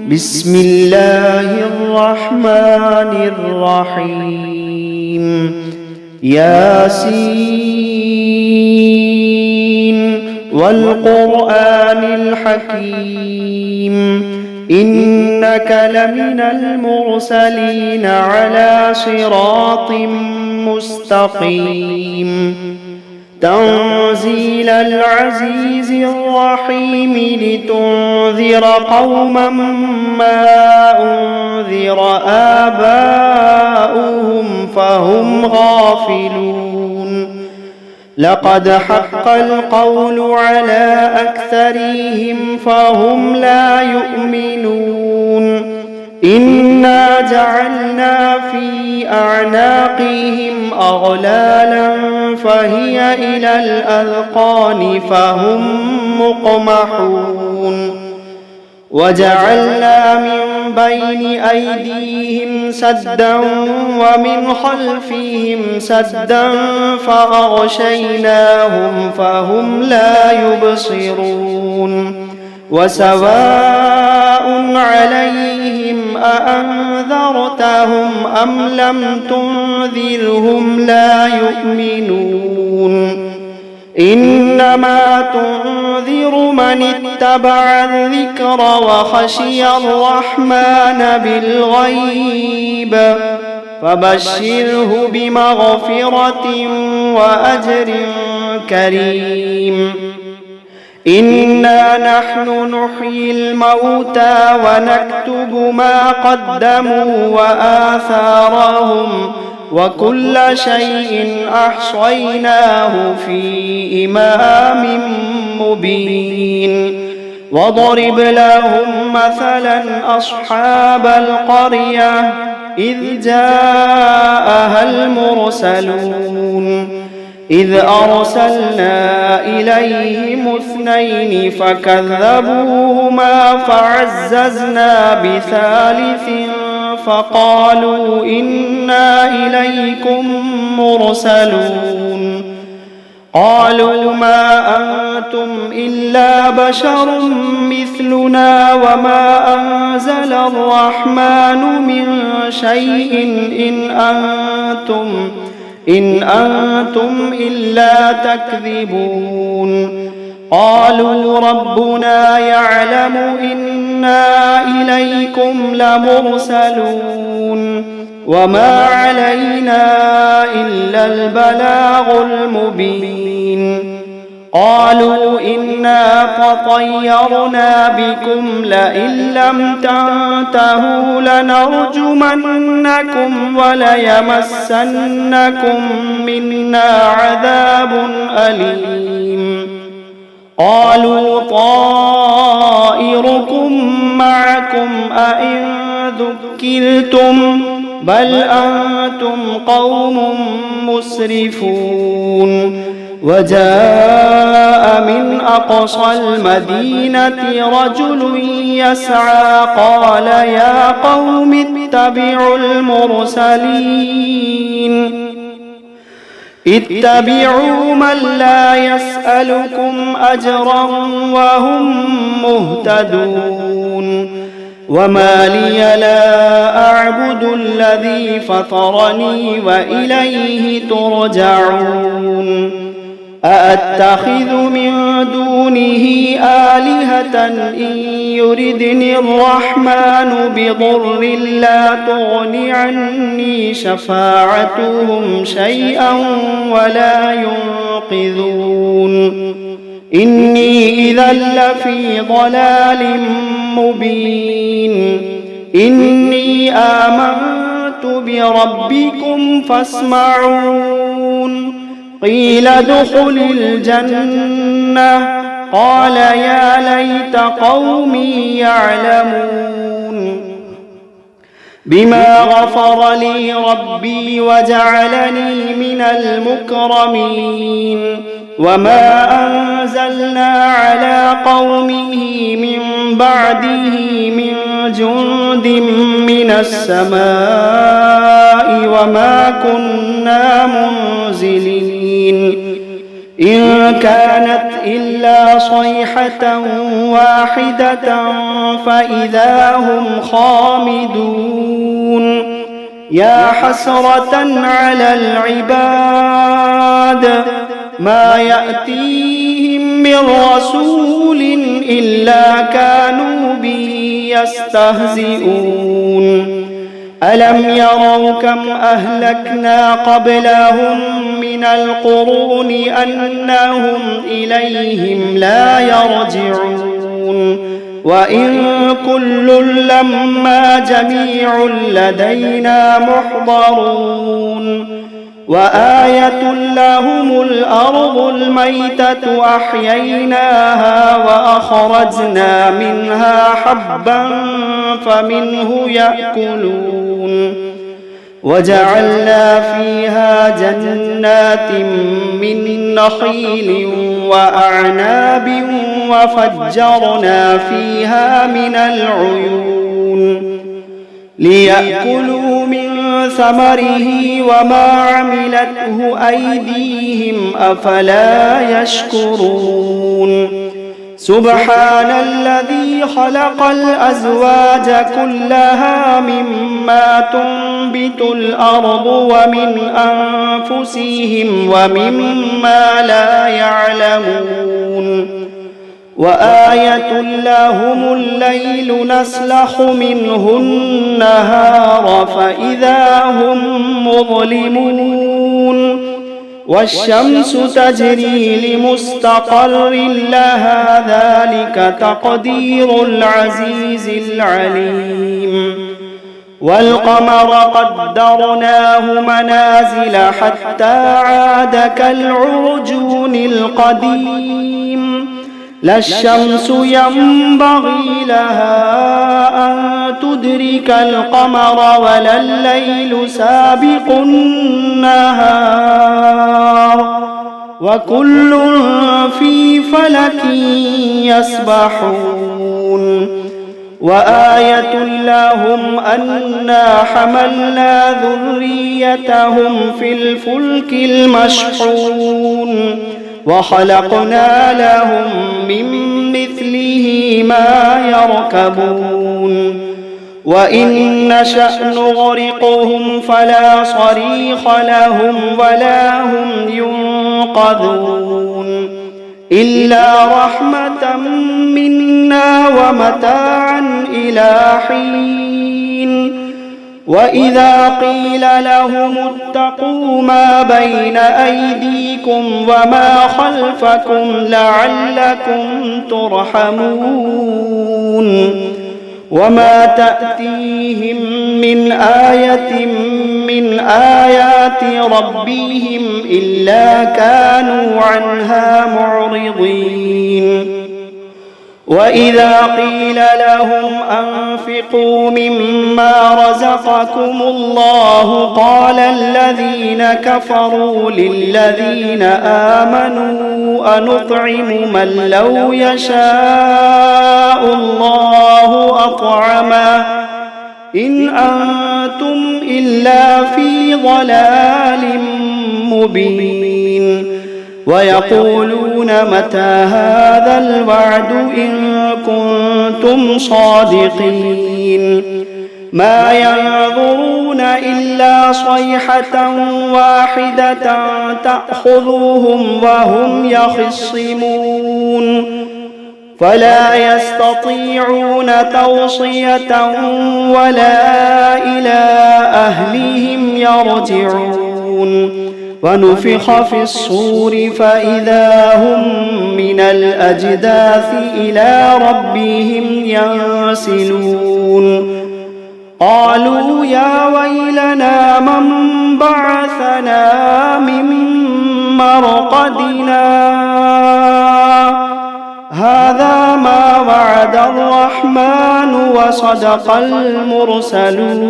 بسم الله الرحمن الرحيم ياسين والقرآن الحكيم إنك لمن المرسلين على صراط مستقيم تنزيل العزيز الرحيم لتنذر قوما ما أنذر آباؤهم فهم غافلون لقد حق القول على أكثرهم فهم لا يؤمنون إنا جعلنا في أعناقهم أغلالا فهي إلى الأذقان فهم مقمحون وجعلنا من بين أيديهم سدا ومن خلفهم سدا فأغشيناهم فهم لا يبصرون وسواء عليهم أأنذرتهم أم لم تنذرهم لا يؤمنون إنما تنذر من اتبع الذكر وخشي الرحمن بالغيب فبشره بمغفرة وأجر كريم إنا نحن نحيي الموتى ونكتب ما قدموا وآثارهم وكل شيء أحصيناه في إمام مبين وضرب لهم مثلا أصحاب القرية إذ جاءها المرسلون إذ أرسلنا إليهم اثنين فكذبوهما فعززنا بثالث فقالوا إنا إليكم مرسلون قالوا ما أنتم إلا بشر مثلنا وما أنزل الرحمن من شيء إن أنتم إلا تكذبون قالوا ربنا يعلم إنا إليكم لمرسلون وما علينا إلا البلاغ المبين قالوا إنا تطيرنا بكم لئن لم تنتهوا لنرجمنكم وليمسنكم منا عذاب أليم قالوا طائركم معكم أئن ذكرتم بل أنتم قوم مسرفون وجاء من أقصى المدينة رجل يسعى قال يا قوم اتبعوا اتبعوا من لا يسألكم أجرا وهم مهتدون وما لي لا أعبد الذي فطرني وإليه ترجعون أأتخذ من دونه آلهة إن يردني الرحمن بضر لا تغن عني شفاعتهم شيئا ولا ينقذون إني إذا لفي ضلال مبين إني آمنت بربكم فاسمعون قيل ادخل الجنة قال يا ليت قومي يعلمون بما غفر لي ربي وجعلني من المكرمين وما أنزلنا على قومه من بعده من جند من السماء وما كنا منزلين إن كانت إلا صيحة واحدة فإذا هم خامدون يا حسرة على العباد ما يأتيهم من رسول إلا كانوا به يستهزئون ألم يروا كم أهلكنا قبلهم من القرون أنهم إليهم لا يرجعون وإن كل لما جميع لدينا محضرون وآية لهم الأرض الميتة أحييناها وأخرجنا منها حبا فمنه يأكلون وجعلنا فيها جنات من نخيل وأعناب وفجرنا فيها من العيون ليأكلوا من ثمره وما عملته أيديهم أفلا يشكرون سبحان الذي خلق الأزواج كلها مما تنبت الأرض ومن أنفسهم ومما لا يعلمون وآية لهم الليل نسلخ منه النهار فإذا هم مظلمون والشمس تجري لمستقر لها ذلك تقدير العزيز العليم والقمر قدرناه منازل حتى عاد كالعرجون القديم لا الشمس ينبغي لها أن تدرك القمر ولا الليل سابق النهار وكل في فلك يسبحون وآية لهم أنا حملنا ذريتهم في الفلك المشحون وخلقنا لهم من مثله ما يركبون وإن نشأ نغرقهم فلا صريخ لهم ولا هم ينقذون إلا رحمة منا ومتاعا إلى حين وإذا قيل لهم اتقوا ما بين أيديكم وما خلفكم لعلكم ترحمون وما تأتيهم من آية من آيات ربهم إلا كانوا عنها معرضين وإذا قيل لهم أنفقوا مما رزقكم الله قال الذين كفروا للذين آمنوا أنطعم من لو يشاء الله أطعمه إن أنتم إلا في ضلال مبين ويقولون متى هذا الوعد إن كنتم صادقين ما ينظرون إلا صيحة واحدة تأخذهم وهم يخصمون فلا يستطيعون توصية ولا إلى أهلهم يرجعون ونفخ في الصور فإذا هم من الأجداث إلى ربهم ينسلون قالوا يا ويلنا من بعثنا من مرقدنا هذا ما وعد الرحمن وصدق المرسلون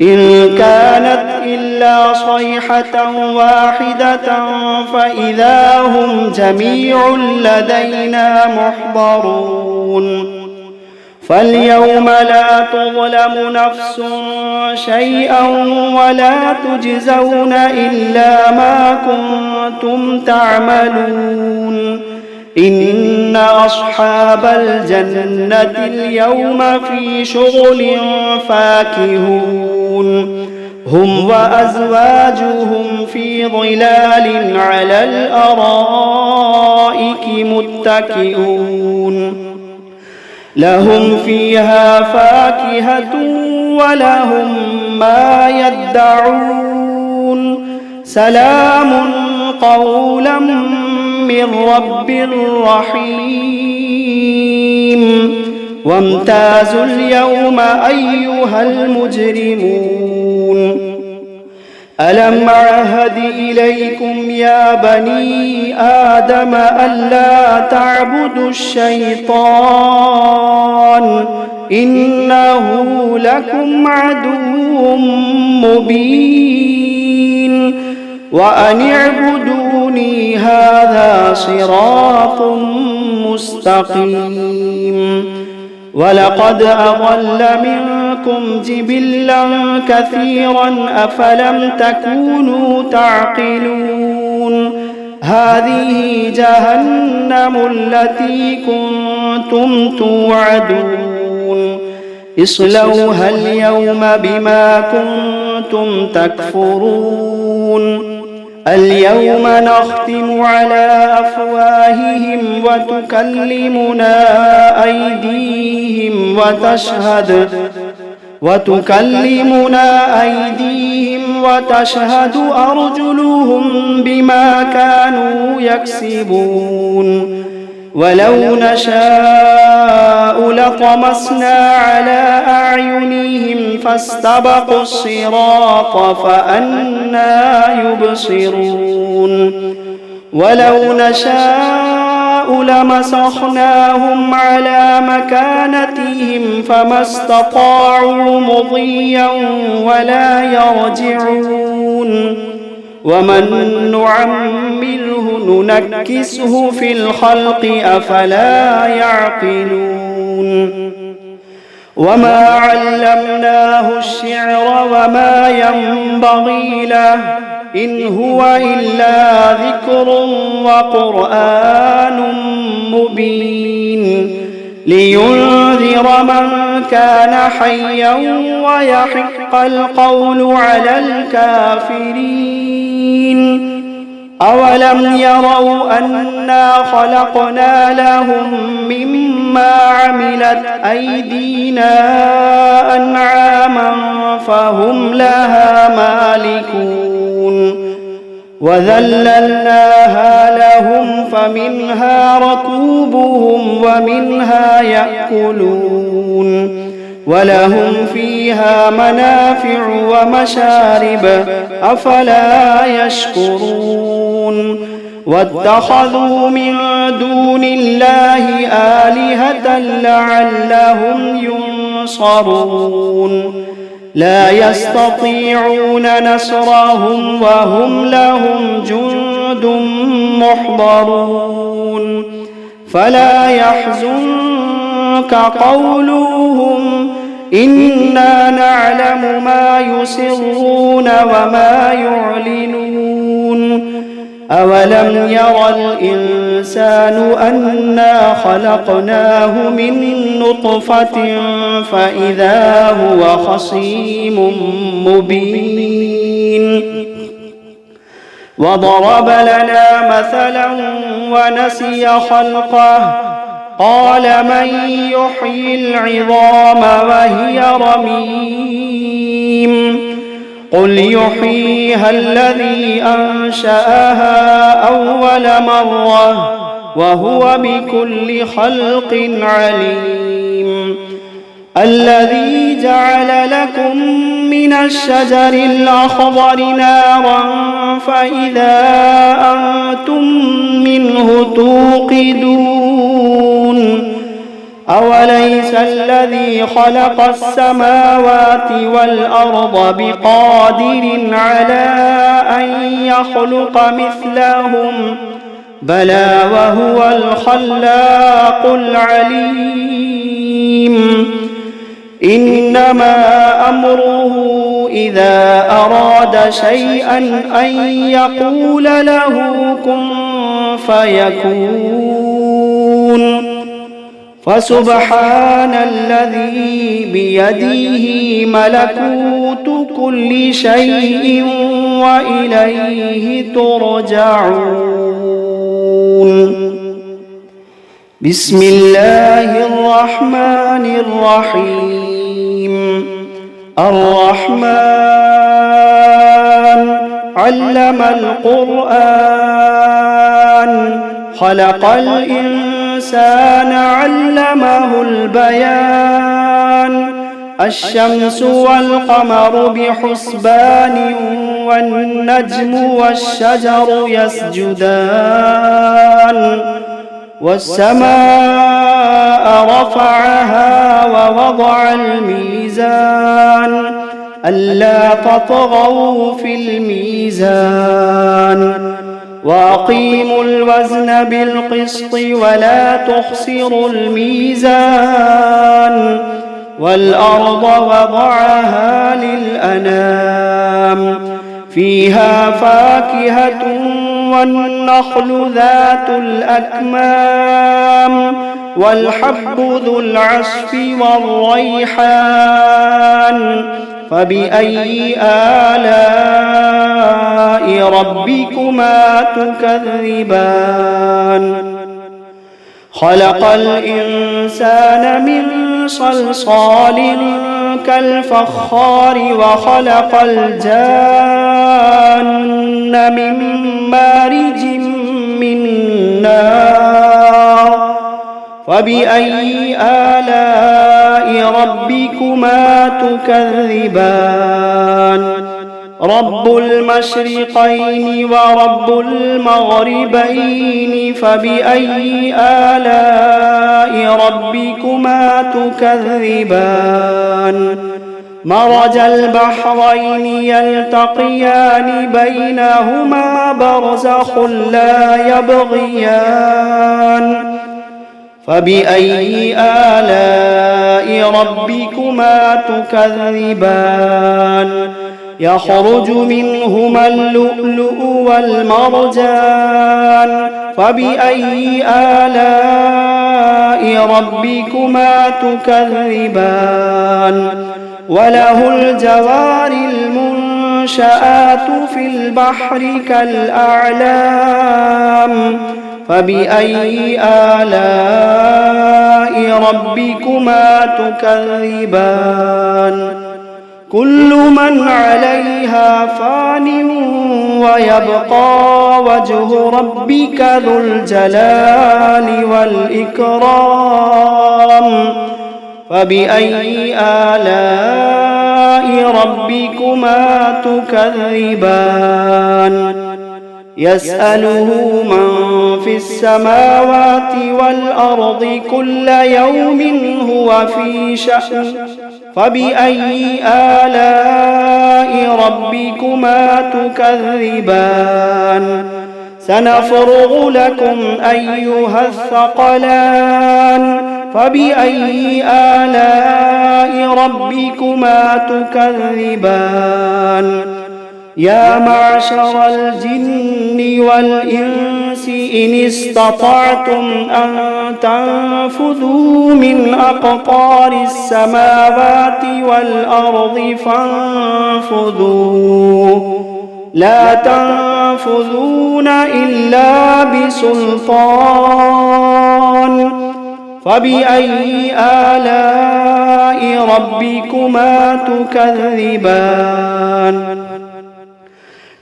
إن كانت إلا صيحة واحدة فإذا هم جميع لدينا محضرون فاليوم لا تظلم نفس شيئا ولا تجزون إلا ما كنتم تعملون إن أصحاب الجنة اليوم في شغل فاكهون هم وأزواجهم في ظلال على الأرائك متكئون لهم فيها فاكهة ولهم ما يدعون سلام قولا من رب رحيم وامتازوا اليوم أيها المجرمون ألم أعهد إليكم يا بني آدم ألا تعبدوا الشيطان إنه لكم عدو مبين وأن اعبدوني هذا صراط مستقيم ولقد أضل منكم جبلا كثيرا أفلم تكونوا تعقلون هذه جهنم التي كنتم توعدون اصلوها اليوم بما كنتم تكفرون اليوم نختم على أفواههم وتكلمنا أيديهم وتشهد أرجلهم بما كانوا يكسبون ولو نشاء لطمسنا على أعينهم فاستبقوا الصراط فأنى يبصرون ولو نشاء لمسخناهم على مكانتهم فما استطاعوا مضيا ولا يرجعون ومن نعمره ننكسه في الخلق أفلا يعقلون وما علمناه الشعر وما ينبغي له إن هو إلا ذكر وقرآن مبين لينذر من كان حيا ويحق القول على الكافرين أولم يروا أنا خلقنا لهم مما عملت أيدينا أنعاما فهم لها مالكون وذللناها لهم فمنها ركوبهم ومنها يأكلون ولهم فيها منافع ومشارب أفلا يشكرون واتخذوا من دون الله آلهة لعلهم ينصرون لا يستطيعون نصرهم وهم لهم جند محضرون فلا يحزنك قولهم إنا نعلم ما يسرون وما يعلنون أولم ير الإنسان أنا خلقناه من نطفة فإذا هو خصيم مبين وضرب لنا مثلا ونسي خلقه قال من يحيي العظام وهي رميم قل يحييها الذي أنشأها أول مرة وهو بكل خلق عليم الذي جعل لكم من الشجر الأخضر نارا فإذا أنتم منه توقدون أوليس الذي خلق السماوات والأرض بقادر على أن يخلق مثلهم بلى وهو الخلاق العليم إنما أمره إذا أراد شيئا أن يقول له كن فيكون فسبحان الذي بيده ملكوت كل شيء وإليه ترجعون بسم الله الرحمن الرحيم الرحمن علم القرآن خلق الإنسان علمه البيان الشمس والقمر بحسبان والنجم والشجر يسجدان والسماء رفعها ووضع الميزان ألا تطغوا في الميزان وأقيموا الوزن بالقسط ولا تخسروا الميزان والأرض وضعها للأنام فيها فاكهة والنخل ذات الأكمام والحب ذو العصف والريحان فبأي آلاء ربكما تكذبان خلق الإنسان من صلصال كالفخار وخلق الجان من مارج من نار فبأي آلاء ربكما تكذبان رب المشرقين ورب المغربين فبأي آلاء ربكما تكذبان مرج البحرين يلتقيان بينهما برزخ لا يبغيان فبأي آلاء ربكما تكذبان يخرج منهما اللؤلؤ والمرجان فبأي آلاء ربكما تكذبان وله الجوار المنشآت في البحر كالأعلام فبأي آلاء ربكما تكذبان كل من عليها فان ويبقى وجه ربك ذو الجلال والإكرام فبأي آلاء ربكما تكذبان يسأله من في السماوات والأرض كل يوم هو في شأن فبأي آلاء ربكما تكذبان سنفرغ لكم أيها الثقلان فبأي آلاء ربكما تكذبان يا معشر الجن والإنس إن استطعتم أن تنفذوا من أقطار السماوات والأرض فانفذوا لا تنفذون إلا بسلطان فبأي آلاء ربكما تكذبان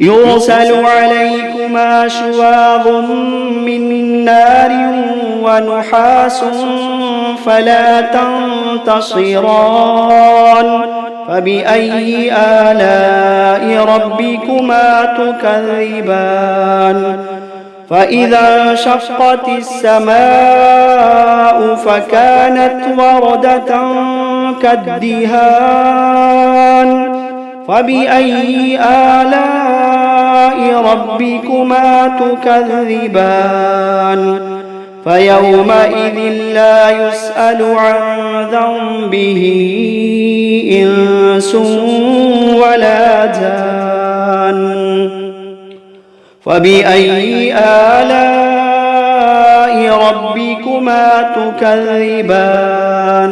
يرسل عليكما شواظ من نار ونحاس فلا تنتصران فبأي آلاء ربكما تكذبان فإذا انشقت السماء فكانت وردة كالدهان فبأي آلاء ربكما تكذبان فيومئذ لا يسأل عن ذنبه إنس ولا جان فبأي آلاء ربكما تكذبان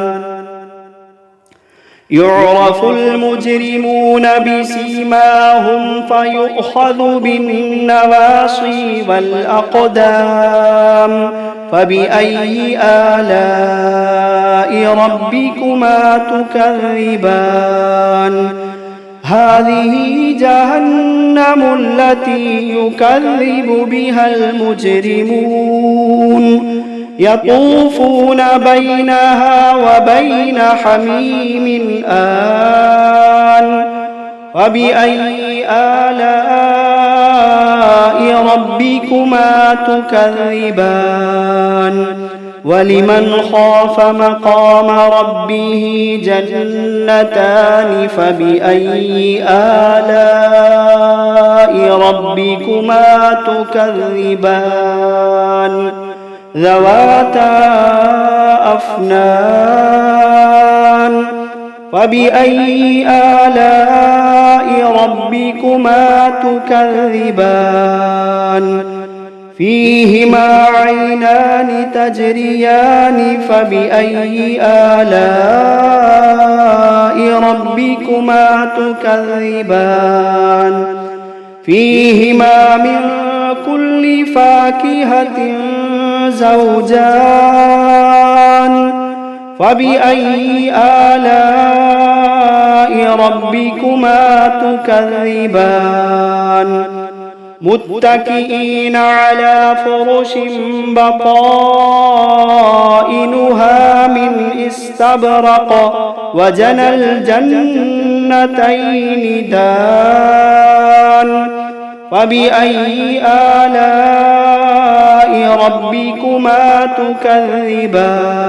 يعرف المجرمون بسيماهم فيؤخذ بالنواصي والأقدام فبأي آلاء ربكما تكذبان هذه جهنم التي يكذب بها المجرمون يطوفون بينها وبين حميم آن فبأي آلاء ربكما تكذبان ولمن خاف مقام ربه جنتان فبأي آلاء ربكما تكذبان ذواتا أفنان فبأي آلاء ربكما تكذبان فيهما عينان تجريان فبأي آلاء ربكما تكذبان فيهما من كل فاكهة زوجان فبأي آلاء ربكما تكذبان متكئين على فرش بطائنها من استبرق وجنى الجنتين دان فبأي آلاء ربكما تكذبان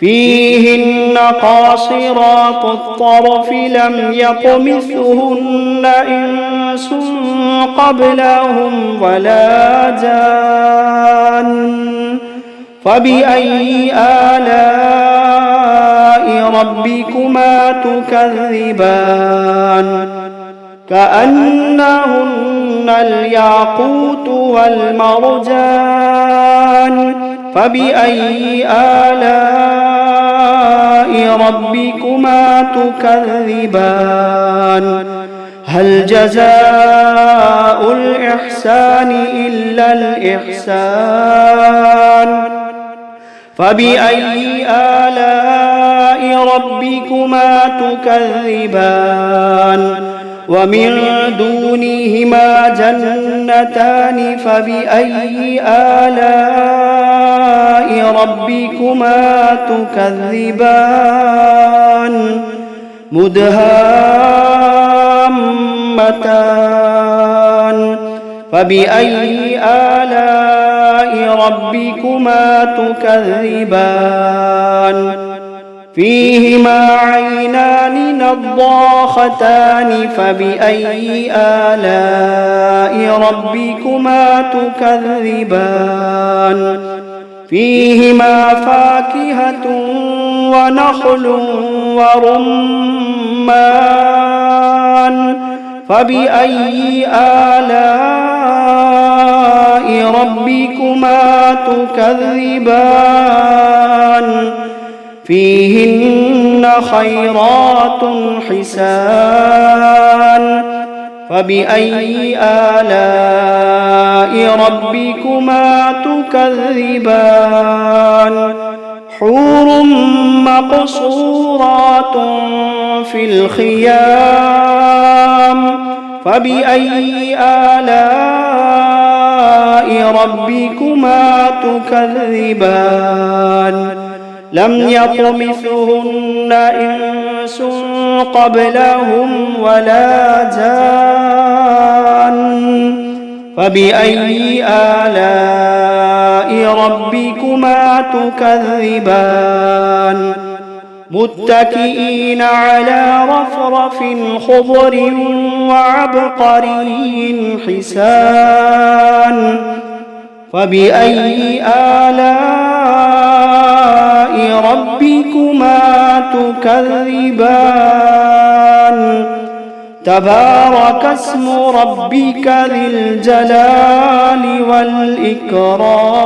فيهن قاصرات الطرف لم يطمثهن إنس قبلهم ولا جان فبأي آلاء ربكما تكذبان كأنهن الياقوت والمرجان فبأي آلاء ربكما تكذبان هل جزاء الإحسان إلا الإحسان فبأي آلاء ربكما تكذبان ومن دونهما جنتان فبأي آلاء ربكما تكذبان مدهامتان فبأي آلاء ربكما تكذبان فيهما عينان نضاختان فبأي آلاء ربكما تكذبان فيهما فاكهة ونخل ورمان فبأي آلاء ربكما تكذبان فيهن خيرات حسان فبأي آلاء ربكما تكذبان حور مقصورات في الخيام فبأي آلاء ربكما تكذبان لم يطمثهن إنس قبلهم ولا جان فبأي آلاء ربكما تكذبان متكئين على رفرف خضر وعبقري حسان فبأي آلاء ربكما تكذبان تبارك اسم ربك ذي الجلال والإكرام